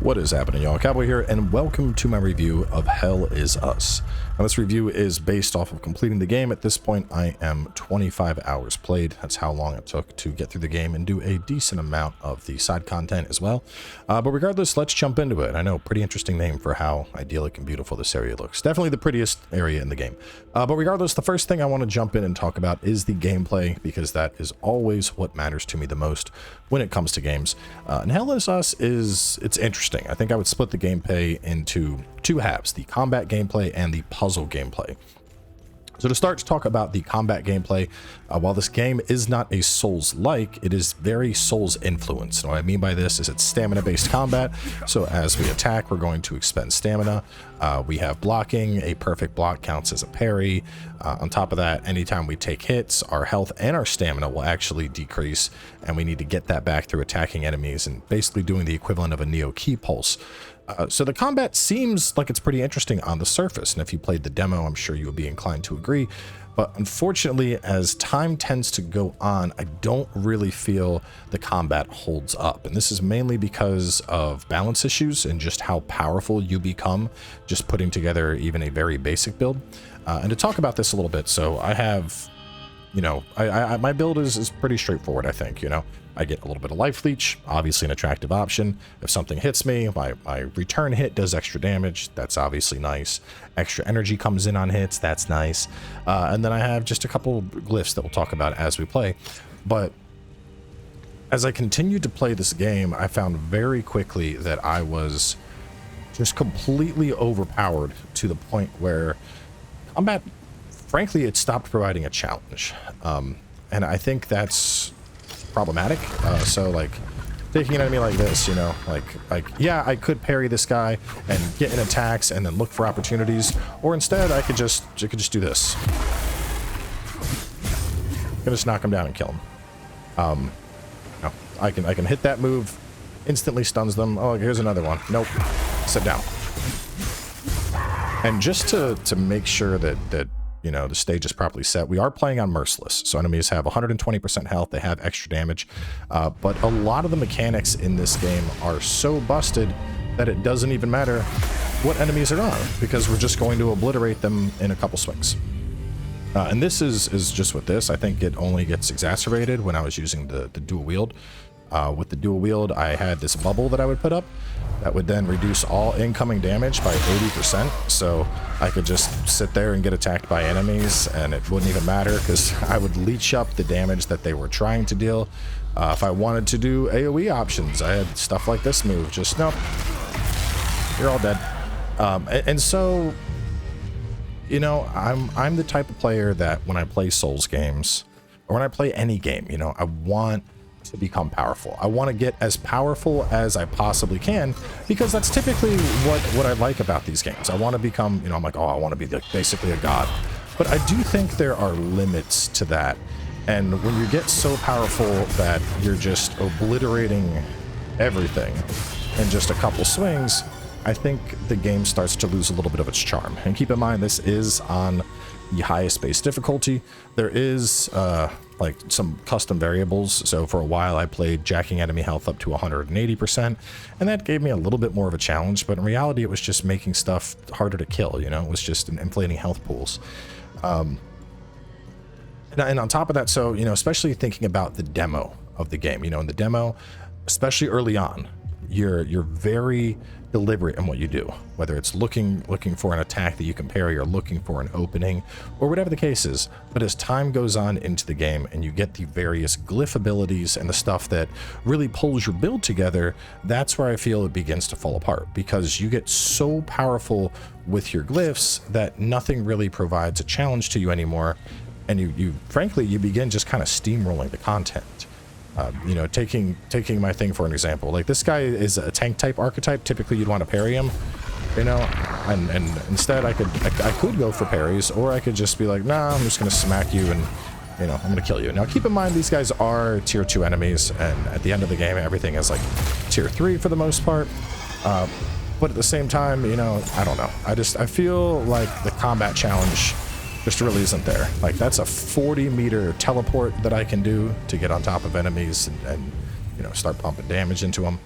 What is happening, y'all? Cowboy here, and welcome to my review of Hell Is Us. Now, this review is based off of completing the game. At this point, I am 25 hours played. That's how long it took to get through the game and do a decent amount of the side content as well. But regardless, let's jump into it. I know, pretty interesting name for how idyllic and beautiful this area looks. Definitely the prettiest area in the game. But regardless, the first thing I want to jump in and talk about is the gameplay, because that is always what matters to me the most when it comes to games. And Hell Is Us it's interesting. I think I would split the gameplay into two halves, the combat gameplay and the puzzle gameplay. So to start to talk about the combat gameplay, while this game is not a Souls-like, it is very Souls-influenced. What I mean by this is it's stamina-based combat, so as we attack, we're going to expend stamina. We have blocking. A perfect block counts as a parry. On top of that, anytime we take hits, our health and our stamina will actually decrease, and we need to get that back through attacking enemies and basically doing the equivalent of a Neo key pulse. So the combat seems like it's pretty interesting on the surface, and if you played the demo, I'm sure you would be inclined to agree. But unfortunately, as time tends to go on, I don't really feel the combat holds up. And this is mainly because of balance issues and just how powerful you become just putting together even a very basic build. And to talk about this a little bit, so I have, my build is pretty straightforward, I think, I get a little bit of life leech, obviously an attractive option. If something hits me, my return hit does extra damage. That's obviously nice. Extra energy comes in on hits. That's nice. And then I have just a couple glyphs that we'll talk about as we play. But as I continued to play this game, I found very quickly that I was just completely overpowered to the point where combat, frankly, it stopped providing a challenge. And I think that's problematic. So like taking an enemy like this, yeah, I could parry this guy and get in attacks and then look for opportunities, or instead I could just do this. I can just knock him down and kill him. No, I can hit that move, instantly stuns them. Oh, here's another one. Nope. Sit down. And just to make sure that the stage is properly set, we are playing on Merciless, so enemies have 120% health, they have extra damage, but a lot of the mechanics in this game are so busted that it doesn't even matter what enemies are on, because we're just going to obliterate them in a couple swings. And this is just with this. I think it only gets exacerbated when I was using the dual wield. With the dual wield, I had this bubble that I would put up that would then reduce all incoming damage by 80%. So I could just sit there and get attacked by enemies and it wouldn't even matter, because I would leech up the damage that they were trying to deal. If I wanted to do AoE options, I had stuff like this move. Just, nope, you're all dead. And so, I'm the type of player that when I play Souls games, or when I play any game, I want to become powerful. I want to get as powerful as I possibly can, because that's typically what I like about these games. I want to become, I'm like, oh, I want to be basically a god. But I do think there are limits to that. And when you get so powerful that you're just obliterating everything in just a couple swings, I think the game starts to lose a little bit of its charm. And keep in mind, this is on the highest base difficulty. There is like some custom variables. So for a while I played jacking enemy health up to 180%, and that gave me a little bit more of a challenge, but in reality it was just making stuff harder to kill. It was just inflating health pools. And on top of that, so especially thinking about the demo of the game, in the demo, especially early on, you're very deliberate in what you do, whether it's looking for an attack that you can parry, or looking for an opening, or whatever the case is. But as time goes on into the game and you get the various glyph abilities and the stuff that really pulls your build together, that's where I feel it begins to fall apart, because you get so powerful with your glyphs that nothing really provides a challenge to you anymore, and you frankly begin just kind of steamrolling the content. Taking my thing for an example, like this guy is a tank type archetype. Typically you'd want to parry him, and instead I could go for parries, or I could just be like, nah, I'm just gonna smack you and I'm gonna kill you. Now keep in mind, these guys are tier 2 enemies, and at the end of the game everything is like tier 3 for the most part, but at the same time, I don't know, I feel like the combat challenge just really isn't there. Like, that's a 40-meter teleport that I can do to get on top of enemies and start pumping damage into them.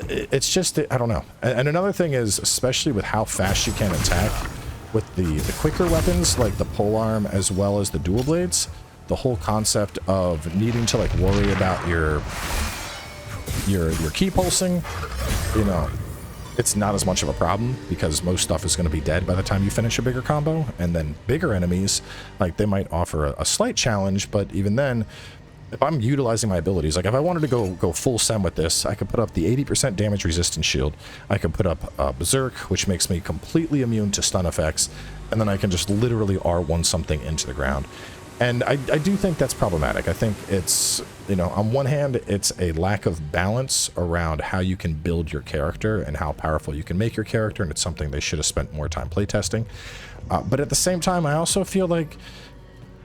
It's just, I don't know. And another thing is, especially with how fast you can attack with the quicker weapons like the polearm as well as the dual blades, the whole concept of needing to like worry about your key pulsing, you know, it's not as much of a problem because most stuff is going to be dead by the time you finish a bigger combo. And then bigger enemies, like they might offer a slight challenge, but even then, if I'm utilizing my abilities, like if I wanted to go full sem with this, I could put up the 80% damage resistance shield. I could put up Berserk, which makes me completely immune to stun effects, and then I can just literally R1 something into the ground. And I do think that's problematic. I think it's, you know, on one hand, it's a lack of balance around how you can build your character and how powerful you can make your character, and it's something they should have spent more time playtesting. But at the same time, I also feel like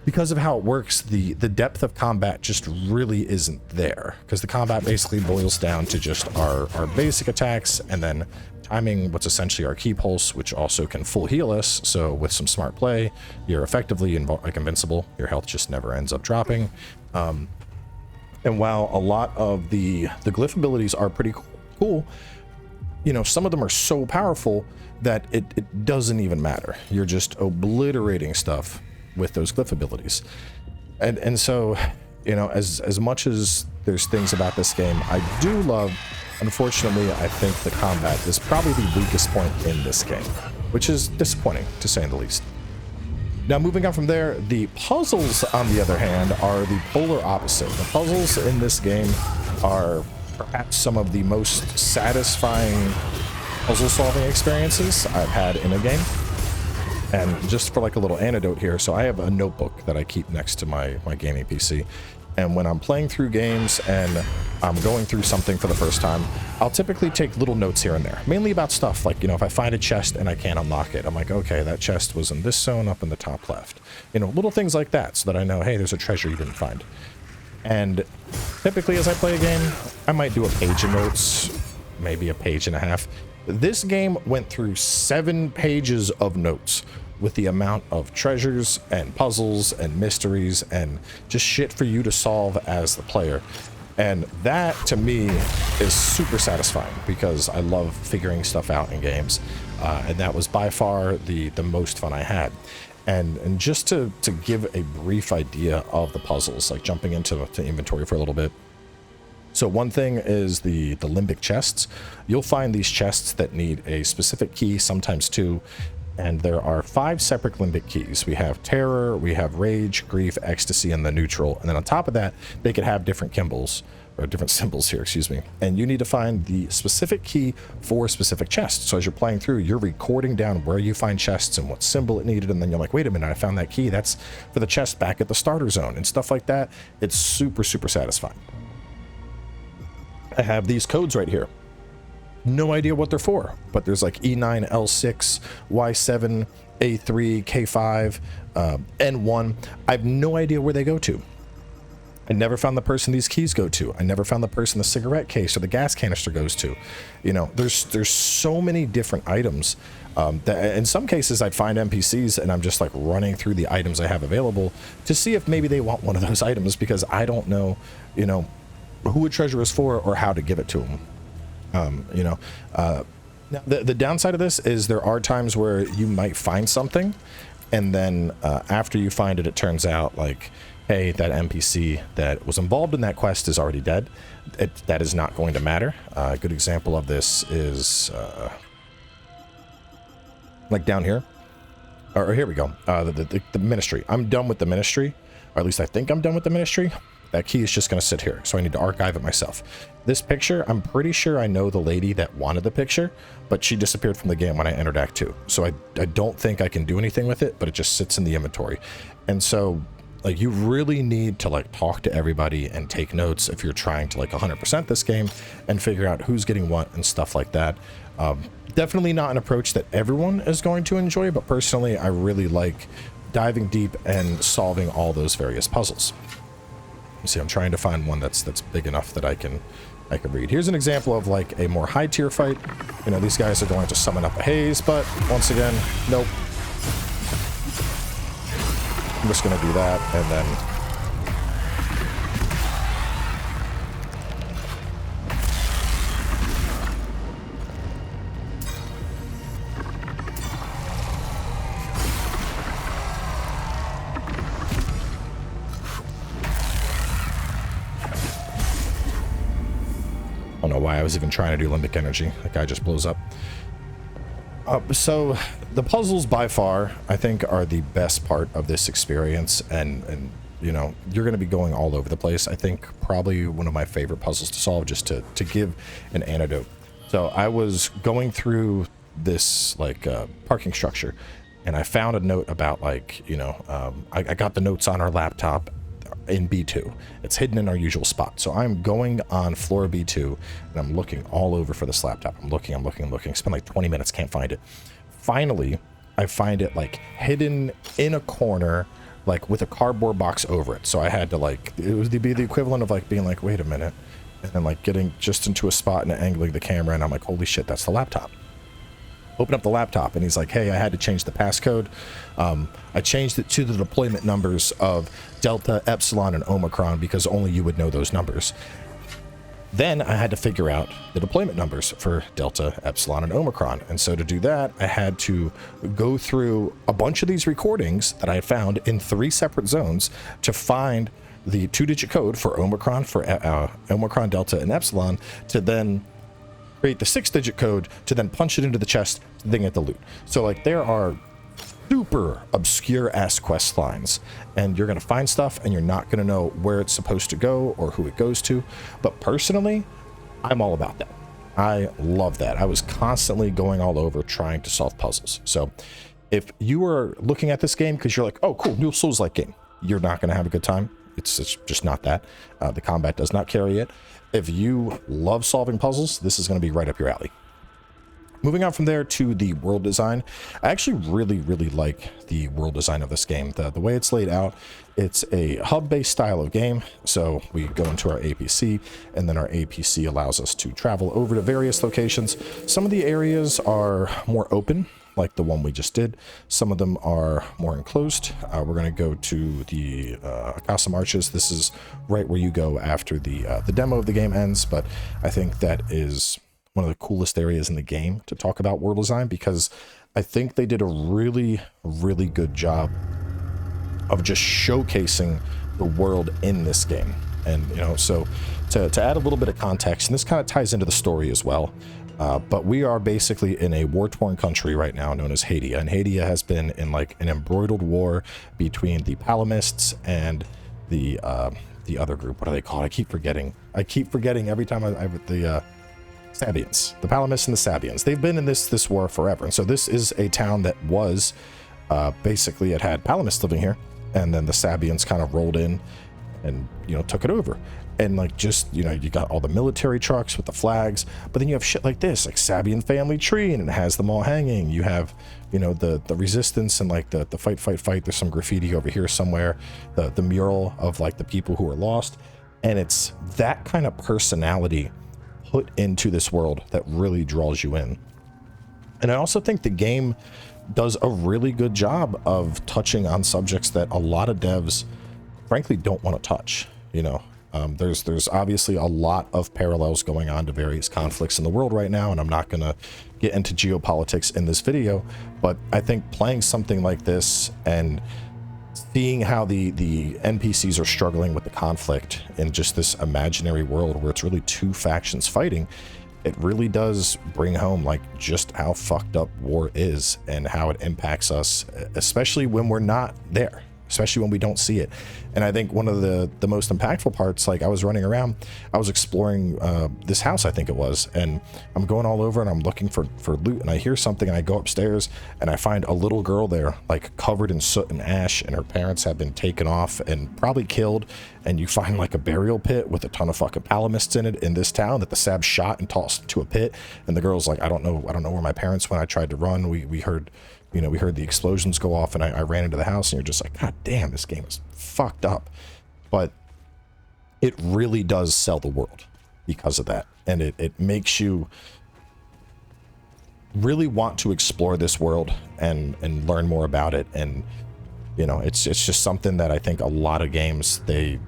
because of how it works, the depth of combat just really isn't there, because the combat basically boils down to just our basic attacks and then timing what's essentially our key pulse, which also can full heal us. So with some smart play, you're effectively like invincible. Your health just never ends up dropping. And while a lot of the glyph abilities are pretty cool, you know, some of them are so powerful that it doesn't even matter. You're just obliterating stuff with those glyph abilities. And so, you know, as much as there's things about this game I do love, unfortunately, I think the combat is probably the weakest point in this game, which is disappointing, to say the least. Now, moving on from there, the puzzles, on the other hand, are the polar opposite. The puzzles in this game are perhaps some of the most satisfying puzzle-solving experiences I've had in a game. And just for like a little anecdote here, so I have a notebook that I keep next to my gaming PC. And when I'm playing through games and I'm going through something for the first time, I'll typically take little notes here and there, mainly about stuff like, you know, if I find a chest and I can't unlock it, I'm like, okay, that chest was in this zone up in the top left. You know, little things like that, so that I know, hey, there's a treasure you didn't find. And typically as I play a game, I might do a page of notes, maybe a page and a half. This game went through 7 pages of notes with the amount of treasures and puzzles and mysteries and just shit for you to solve as the player. And that, to me, is super satisfying because I love figuring stuff out in games. And that was by far the most fun I had. And just to give a brief idea of the puzzles, like jumping into inventory for a little bit. So one thing is the limbic chests. You'll find these chests that need a specific key, sometimes 2. And there are 5 separate limbic keys. We have terror, we have rage, grief, ecstasy, and the neutral. And then on top of that, they could have different symbols here, excuse me. And you need to find the specific key for a specific chest. So as you're playing through, you're recording down where you find chests and what symbol it needed. And then you're like, wait a minute, I found that key. That's for the chest back at the starter zone and stuff like that. It's super, super satisfying. I have these codes right here. No idea what they're for, but there's like E9, L6, Y7, A3, K5, N1. I have no idea where they go to. I never found the person these keys go to. I never found the person the cigarette case or the gas canister goes to. You know, there's so many different items that in some cases I'd find NPCs and I'm just like running through the items I have available to see if maybe they want one of those items because I don't know, you know, who a treasure is for or how to give it to them. Now the downside of this is there are times where you might find something and then after you find it, it turns out like, hey, that NPC that was involved in that quest is already dead. That is not going to matter. A good example of this is like down here. Or here we go. The ministry. I'm done with the ministry, or at least I think I'm done with the ministry. That key is just going to sit here, so I need to archive it myself. This picture, I'm pretty sure I know the lady that wanted the picture, but she disappeared from the game when I entered Act 2. So I don't think I can do anything with it, but it just sits in the inventory. And so, like, you really need to, like, talk to everybody and take notes if you're trying to, like, 100% this game and figure out who's getting what and stuff like that. Definitely not an approach that everyone is going to enjoy, but personally, I really like diving deep and solving all those various puzzles. You see, I'm trying to find one that's big enough that I can read. Here's an example of like a more high tier fight. You know, these guys are going to summon up a haze, but once again, nope. I'm just gonna do that and then I was even trying to do limbic energy. That guy just blows up. So the puzzles by far, I think, are the best part of this experience, and you know, you're going to be going all over the place. I think probably one of my favorite puzzles to solve, just to give an antidote. So I was going through this like parking structure, and I found a note about like, you know, I got the notes on our laptop in B2. It's hidden in our usual spot. So I'm going on floor B2 and I'm looking all over for this laptop. I'm looking. Spend like 20 minutes, can't find it. Finally, I find it like hidden in a corner, like with a cardboard box over it. So I had to like, it would be the equivalent of like being like, wait a minute, and then like getting just into a spot and angling the camera, and I'm like, holy shit, that's the laptop. Open up the laptop, and he's like, hey, I had to change the passcode. I changed it to the deployment numbers of Delta, Epsilon, and Omicron because only you would know those numbers. Then I had to figure out the deployment numbers for Delta, Epsilon, and Omicron. And so to do that, I had to go through a bunch of these recordings that I had found in 3 separate zones to find the 2-digit code for Omicron, Omicron, Delta, and Epsilon, to then create the 6-digit code to then punch it into the chest to then get the loot. So like there are super obscure ass quest lines, and you're gonna find stuff and you're not gonna know where it's supposed to go or who it goes to. But personally, I'm all about that. I love that. I was constantly going all over trying to solve puzzles. So if you are looking at this game because you're like, oh cool, new Souls-like game, you're not gonna have a good time. It's just not that. The combat does not carry it. If you love solving puzzles, this is going to be right up your alley. Moving on from there to the world design, I actually really like the world design of this game. The way it's laid out, it's a hub-based style of game. So we go into our APC, and then our APC allows us to travel over to various locations. Some of the areas are more open, like the one we just did. Some of them are more enclosed. We're going to go to the Casa Marches. This is right where you go after the demo of the game ends, but I think that is one of the coolest areas in the game to talk about world design, because I think they did a really good job of just showcasing the world in this game. And, you know, so to add a little bit of context, and this kind of ties into the story as well, but we are basically in a war-torn country right now known as Hadia, and Hadia has been in like an embroiled war between the Palamists and the other group. What are they called? I keep forgetting every time the Sabians. The Palamists and the Sabians. They've been in this war forever, and so this is a town that was basically, it had Palamists living here, and then the Sabians kind of rolled in and, you know, took it over. And like, just, you know, you got all the military trucks with the flags, but then you have shit like this, like Sabian family tree, and it has them all hanging. You have, you know, the resistance and like the fight. There's some graffiti over here somewhere, the mural of like the people who are lost. And it's that kind of personality put into this world that really draws you in. And I also think the game does a really good job of touching on subjects that a lot of devs frankly don't want to touch. You know, there's obviously a lot of parallels going on to various conflicts in the world right now, and I'm not going to get into geopolitics in this video, but I think playing something like this and seeing how the NPCs are struggling with the conflict in just this imaginary world where it's really 2 factions fighting, it really does bring home like just how fucked up war is and how it impacts us, especially when we're not there, especially when we don't see it. And I think one of the most impactful parts, like I was running around, I was exploring this house, I think it was, and I'm going all over and I'm looking for loot, and I hear something, and I go upstairs and I find a little girl there, like covered in soot and ash, and her parents have been taken off and probably killed. And you find like a burial pit with a ton of fucking Palamists in it in this town that the Sabs shot and tossed into a pit. And the girl's like, I don't know where my parents went. I tried to run. We heard the explosions go off, and I ran into the house. And you're just like, God damn, this game is fucked up. But it really does sell the world because of that. And it makes you really want to explore this world and learn more about it. And, you know, it's just something that I think a lot of games, they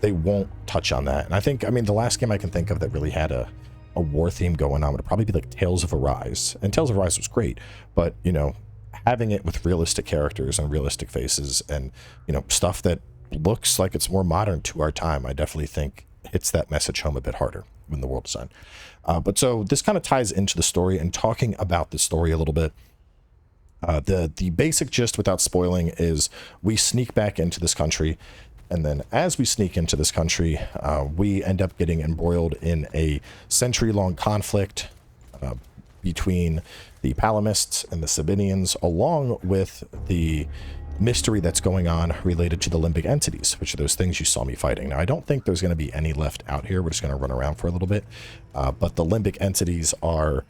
won't touch on that. And I think, I mean, the last game I can think of that really had a war theme going on would probably be like Tales of Arise. And Tales of Arise was great, but, you know, having it with realistic characters and realistic faces and, you know, stuff that looks like it's more modern to our time, I definitely think hits that message home a bit harder in the world design. But so this kind of ties into the story, and talking about the story a little bit. The basic gist, without spoiling, is we sneak back into this country, and then as we sneak into this country, we end up getting embroiled in a century-long conflict between the Palamists and the Sabinians, along with the mystery that's going on related to the limbic entities, which are those things you saw me fighting. Now, I don't think there's going to be any left out here. We're just going to run around for a little bit. But the limbic entities are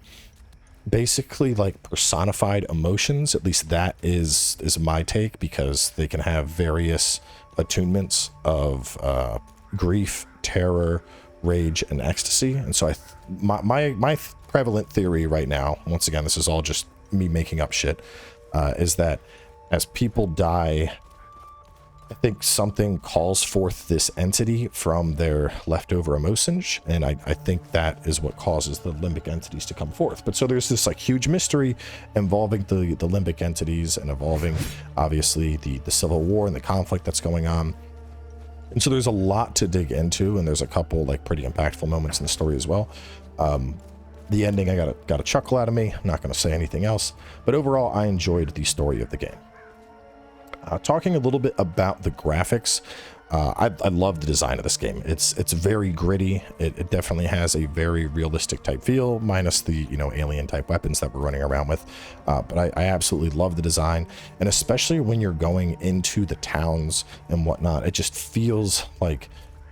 basically like personified emotions. At least that is my take, because they can have various attunements of grief, terror, rage, and ecstasy. And so my prevalent theory right now, once again, this is all just me making up shit, is that as people die, I think something calls forth this entity from their leftover emotions, and I think that is what causes the limbic entities to come forth. But so there's this like huge mystery involving the limbic entities, and involving obviously the civil war and the conflict that's going on. And so there's a lot to dig into, and there's a couple like pretty impactful moments in the story as well. The ending, I got a chuckle out of me. I'm not going to say anything else, but overall I enjoyed the story of the game. Talking a little bit about the graphics, I love the design of this game. It's very gritty. It definitely has a very realistic type feel, minus the alien type weapons that we're running around with. But I absolutely love the design, and especially when you're going into the towns and whatnot, it just feels like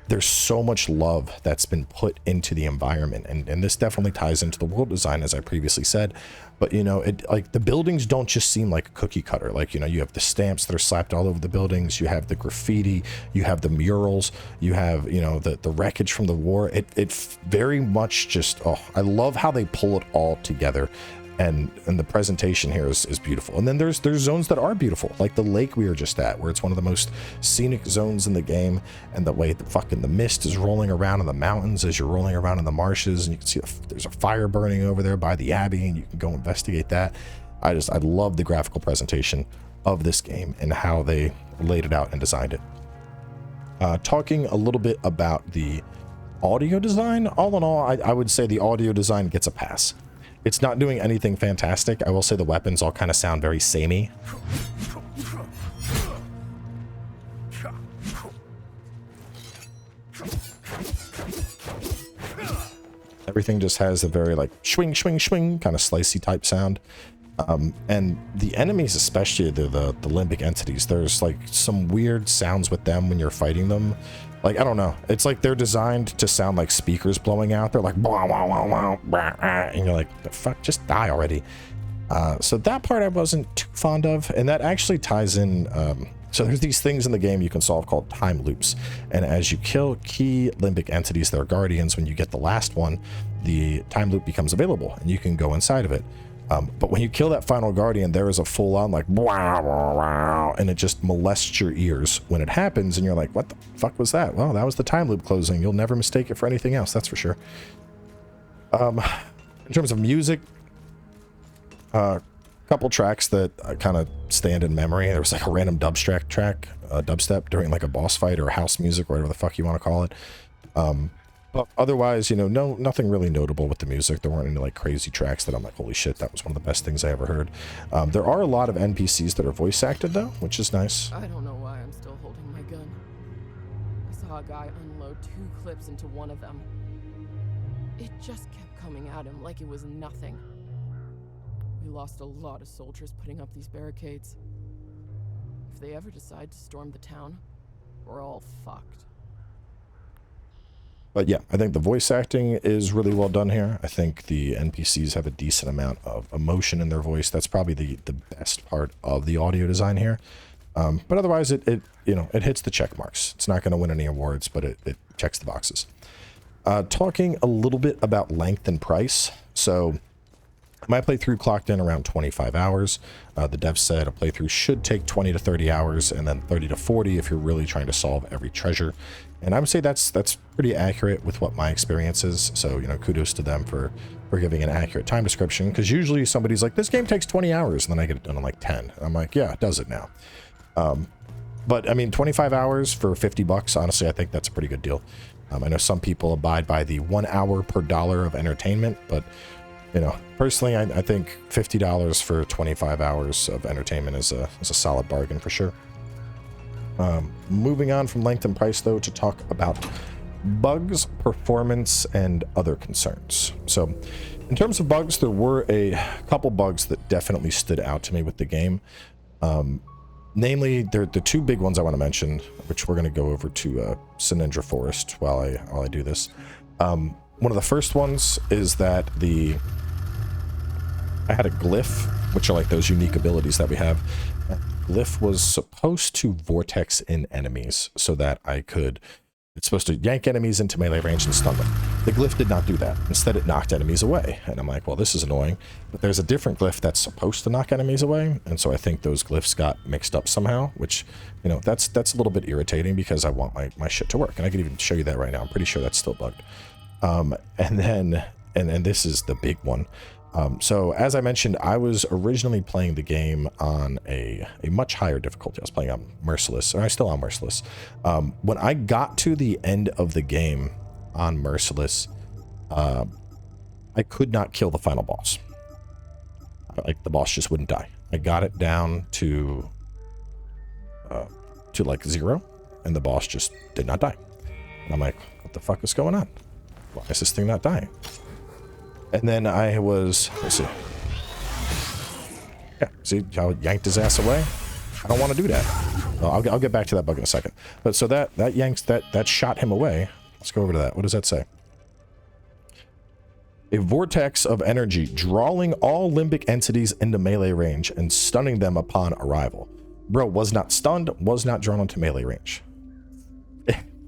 there's so much love that's been put into the environment, and this definitely ties into the world design, as I previously said. But it like the buildings don't just seem like a cookie cutter. Like you have the stamps that are slapped all over the buildings, you have the graffiti, you have the murals, you have the wreckage from the war. It very much just, oh, I love how they pull it all together. And the presentation here is beautiful. And then there's zones that are beautiful, like the lake we were just at, where it's one of the most scenic zones in the game. And the way the mist is rolling around in the mountains as you're rolling around in the marshes, and you can see there's a fire burning over there by the abbey, and you can go investigate that. I love the graphical presentation of this game and how they laid it out and designed it. Talking a little bit about the audio design, all in all, I would say the audio design gets a pass. It's not doing anything fantastic. I will say the weapons all kind of sound very samey. Everything just has a very like swing, swing, swing kind of slicey type sound. And the enemies, especially the limbic entities, there's like some weird sounds with them when you're fighting them. Like, I don't know. It's like they're designed to sound like speakers blowing out. They're like, wah, wah, wah, wah, wah, and you're like, the fuck, just die already. So that part I wasn't too fond of. And that actually ties in. So there's these things in the game you can solve called time loops. And as you kill key limbic entities that are guardians, when you get the last one, the time loop becomes available and you can go inside of it. But when you kill that final guardian, there is a full-on like wow, wow, wow, and it just molests your ears when it happens, and you're like, what the fuck was that? Well, that was the time loop closing. You'll never mistake it for anything else, that's for sure. In terms of music, couple tracks that kind of stand in memory. There was like a random dubstep during like a boss fight, or house music, or whatever the fuck you want to call it. But otherwise, nothing really notable with the music. There weren't any like crazy tracks that I'm like, holy shit, that was one of the best things I ever heard. There are a lot of NPCs that are voice acted though, which is nice. I don't know why I'm still holding my gun. I saw a guy unload 2 clips into one of them. It just kept coming at him like it was nothing. We lost a lot of soldiers putting up these barricades. If they ever decide to storm the town, we're all fucked. But yeah, I think the voice acting is really well done here. I think the NPCs have a decent amount of emotion in their voice. That's probably the best part of the audio design here. But otherwise, it hits the check marks. It's not going to win any awards, but it checks the boxes. Talking a little bit about length and price. So my playthrough clocked in around 25 hours. The dev said a playthrough should take 20 to 30 hours, and then 30 to 40 if you're really trying to solve every treasure. And I would say that's pretty accurate with what my experience is. So, kudos to them for giving an accurate time description, because usually somebody's like, this game takes 20 hours, and then I get it done in like 10. And I'm like, yeah, it does it now. But I mean, 25 hours for $50, honestly, I think that's a pretty good deal. I know some people abide by the 1 hour per dollar of entertainment, but you know, personally, I think $50 for 25 hours of entertainment is a solid bargain for sure. Moving on from length and price, though, to talk about bugs, performance, and other concerns. So, in terms of bugs, there were a couple bugs that definitely stood out to me with the game. Namely, the two big ones I want to mention, which we're going to go over to Sinindra Forest while I do this. One of the first ones is that I had a glyph, which are like those unique abilities that we have. Glyph was supposed to vortex in enemies so that it's supposed to yank enemies into melee range and stun them. The glyph did not do that. Instead, it knocked enemies away. And I'm like, well, this is annoying. But there's a different glyph that's supposed to knock enemies away. And so I think those glyphs got mixed up somehow, which, you know, that's a little bit irritating because I want my shit to work. And I can even show you that right now. I'm pretty sure that's still bugged. And this is the big one. So as I mentioned, I was originally playing the game on a much higher difficulty. I was playing on Merciless, and I'm still on Merciless. When I got to the end of the game on Merciless, I could not kill the final boss. Like, the boss just wouldn't die. I got it down to like 0, and the boss just did not die. And I'm like, what the fuck is going on? Why is this thing not dying? And then let's see. Yeah, see how it yanked his ass away? I don't want to do that. Well, I'll get back to that bug in a second. But so that shot him away. Let's go over to that. What does that say? A vortex of energy drawing all limbic entities into melee range and stunning them upon arrival. Bro, was not stunned, was not drawn into melee range.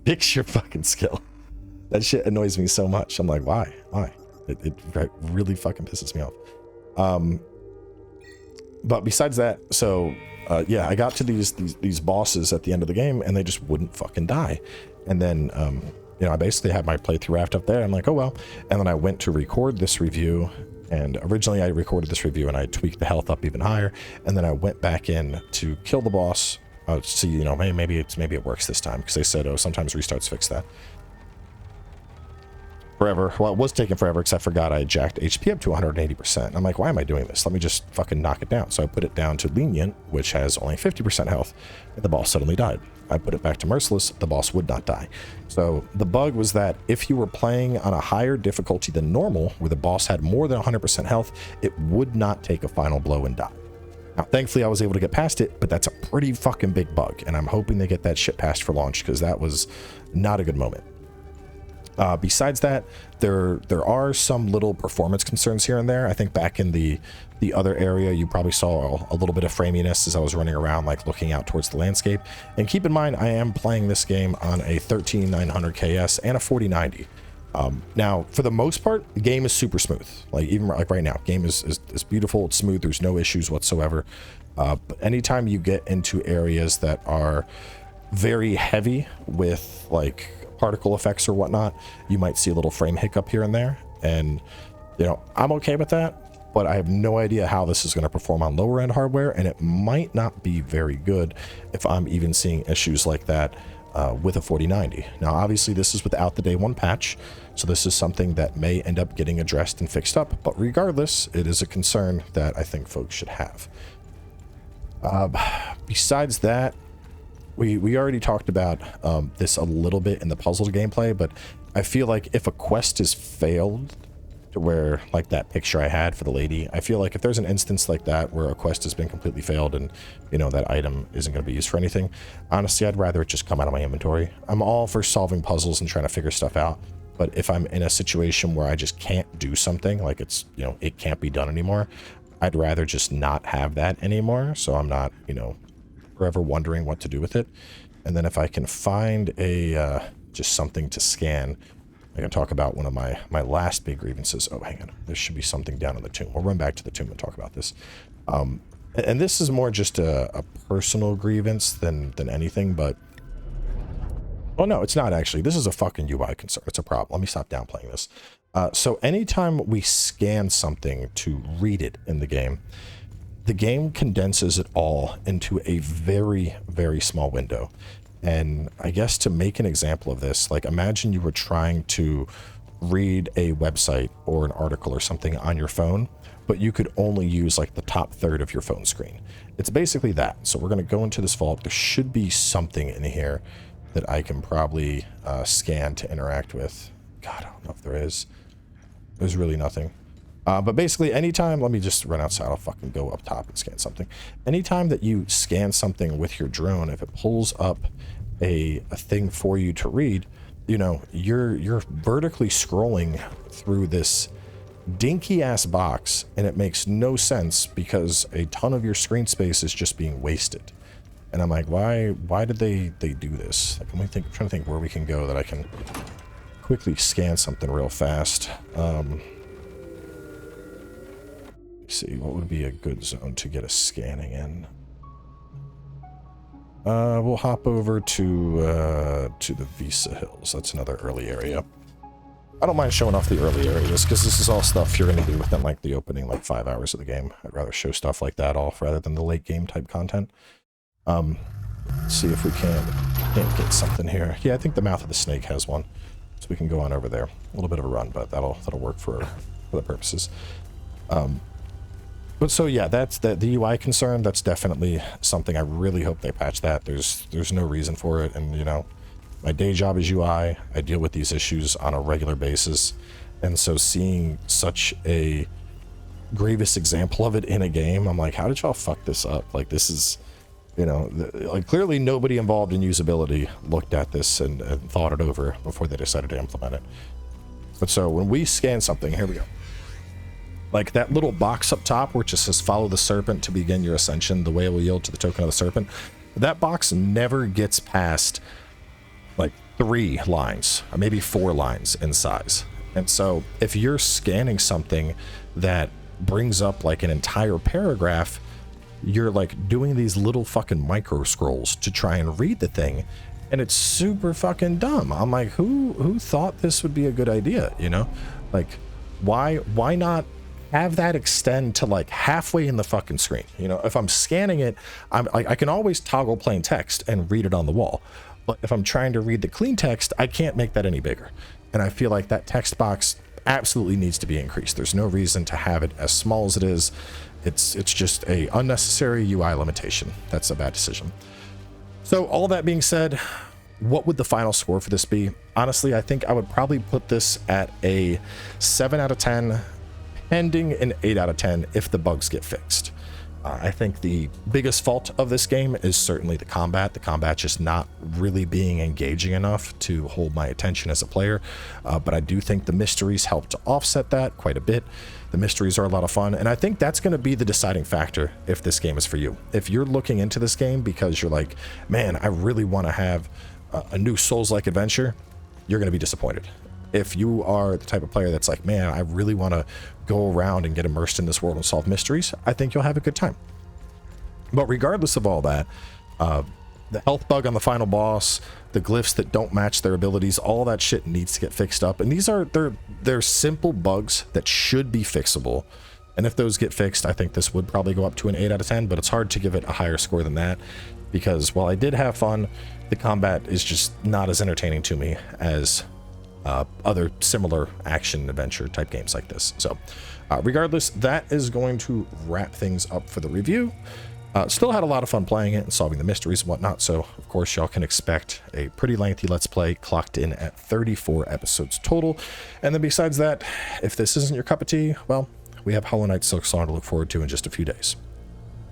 Fix your fucking skill. That shit annoys me so much. I'm like, why? Why? It really fucking pisses me off. But besides that, so yeah, I got to these bosses at the end of the game, and they just wouldn't fucking die. And then you know, I basically had my playthrough wrapped up there. I'm like, oh well. And then I went to record this review, and originally I recorded this review and I tweaked the health up even higher, and then I went back in to kill the boss. See, you know, maybe it works this time, because they said, oh, sometimes restarts fix that. Forever. Well, it was taking forever because I forgot I jacked HP up to 180%. I'm like, why am I doing this? Let me just fucking knock it down. So I put it down to lenient, which has only 50% health, and the boss suddenly died. I put it back to merciless, the boss would not die. So the bug was that if you were playing on a higher difficulty than normal, where the boss had more than 100% health, it would not take a final blow and die. Now, thankfully, I was able to get past it, but that's a pretty fucking big bug, and I'm hoping they get that shit passed for launch, because that was not a good moment. Besides that, there are some little performance concerns here and there. I think back in the other area, you probably saw a little bit of framiness as I was running around, like looking out towards the landscape. And keep in mind, I am playing this game on a 13900 KS and a 4090. Now, for the most part, the game is super smooth. Like, even like right now, game is beautiful, it's smooth, there's no issues whatsoever. But anytime you get into areas that are very heavy with like particle effects or whatnot, you might see a little frame hiccup here and there. And, you know, I'm okay with that, but I have no idea how this is going to perform on lower end hardware, and it might not be very good if I'm even seeing issues like that with a 4090. Now, obviously, this is without the day one patch, so this is something that may end up getting addressed and fixed up, but regardless, it is a concern that I think folks should have. Besides that, we already talked about this a little bit in the puzzle gameplay, but I feel like if a quest is failed, to where, like that picture I had for the lady, I feel like if there's an instance like that where a quest has been completely failed and, you know, that item isn't going to be used for anything, honestly, I'd rather it just come out of my inventory. I'm all for solving puzzles and trying to figure stuff out, but if I'm in a situation where I just can't do something, like it's, you know, it can't be done anymore, I'd rather just not have that anymore, so I'm not, you know, forever wondering what to do with it. And then if I can find a just something to scan, I can talk about one of my last big grievances. Oh, hang on, there should be something down in the tomb. We'll run back to the tomb and talk about this. And this is more just a personal grievance than anything, but oh no, it's not actually. This is a fucking UI concern. It's a problem. Let me stop downplaying this. So anytime we scan something to read it in the game condenses it all into a very, very small window. And I guess to make an example of this, like imagine you were trying to read a website or an article or something on your phone, but you could only use like the top third of your phone screen. It's basically that. So we're going to go into this vault. There should be something in here that I can probably scan to interact with. God, I don't know if there is. There's really nothing. But basically, anytime, let me just run outside. I'll fucking go up top and scan something. Anytime that you scan something with your drone, if it pulls up a thing for you to read, you know, you're vertically scrolling through this dinky ass box, and it makes no sense because a ton of your screen space is just being wasted. And I'm like, why did they do this? Like, I'm trying to think where we can go that I can quickly scan something real fast. Let's see, what would be a good zone to get a scanning in? We'll hop over to the Visa Hills. That's another early area. I don't mind showing off the early areas because this is all stuff you're going to do within like the opening like 5 hours of the game. I'd rather show stuff like that off rather than the late game type content. Let's see if we can't get something here. Yeah, I think the mouth of the snake has one, so we can go on over there. A little bit of a run, but that'll work for the purposes. But so yeah, that's the UI concern. That's definitely something I really hope they patch that. There's no reason for it, and you know, my day job is UI. I deal with these issues on a regular basis, and so seeing such a grievous example of it in a game, I'm like, how did y'all fuck this up? Like, this is, you know, like clearly nobody involved in usability looked at this and thought it over before they decided to implement it. But so when we scan something, here we go. Like that little box up top where it just says follow the serpent to begin your ascension, the way will yield to the token of the serpent. That box never gets past like 3 lines, or maybe 4 lines in size. And so if you're scanning something that brings up like an entire paragraph, you're like doing these little fucking micro scrolls to try and read the thing, and it's super fucking dumb. I'm like, who thought this would be a good idea, you know? Like, why not have that extend to like halfway in the fucking screen? You know, if I'm scanning it, I can always toggle plain text and read it on the wall. But if I'm trying to read the clean text, I can't make that any bigger. And I feel like that text box absolutely needs to be increased. There's no reason to have it as small as it is. It's just a unnecessary UI limitation. That's a bad decision. So all that being said, what would the final score for this be? Honestly, I think I would probably put this at a 7 out of 10, pending an 8 out of 10 if the bugs get fixed. I think the biggest fault of this game is certainly the combat. The combat just not really being engaging enough to hold my attention as a player. But I do think the mysteries help to offset that quite a bit. The mysteries are a lot of fun, and I think that's going to be the deciding factor if this game is for you. If you're looking into this game because you're like, man, I really want to have a new Souls-like adventure, you're going to be disappointed. If you are the type of player that's like, man, I really want to go around and get immersed in this world and solve mysteries, I think you'll have a good time. But regardless of all that, the health bug on the final boss, the glyphs that don't match their abilities, all that shit needs to get fixed up. And these are, they're simple bugs that should be fixable. And if those get fixed, I think this would probably go up to an 8 out of 10, but it's hard to give it a higher score than that because while I did have fun, the combat is just not as entertaining to me as other similar action adventure type games like this. So regardless, that is going to wrap things up for the review. Still had a lot of fun playing it and solving the mysteries and whatnot, so of course y'all can expect a pretty lengthy Let's Play, clocked in at 34 episodes total. And then besides that, if this isn't your cup of tea, well, we have Hollow Knight Silk Song to look forward to in just a few days.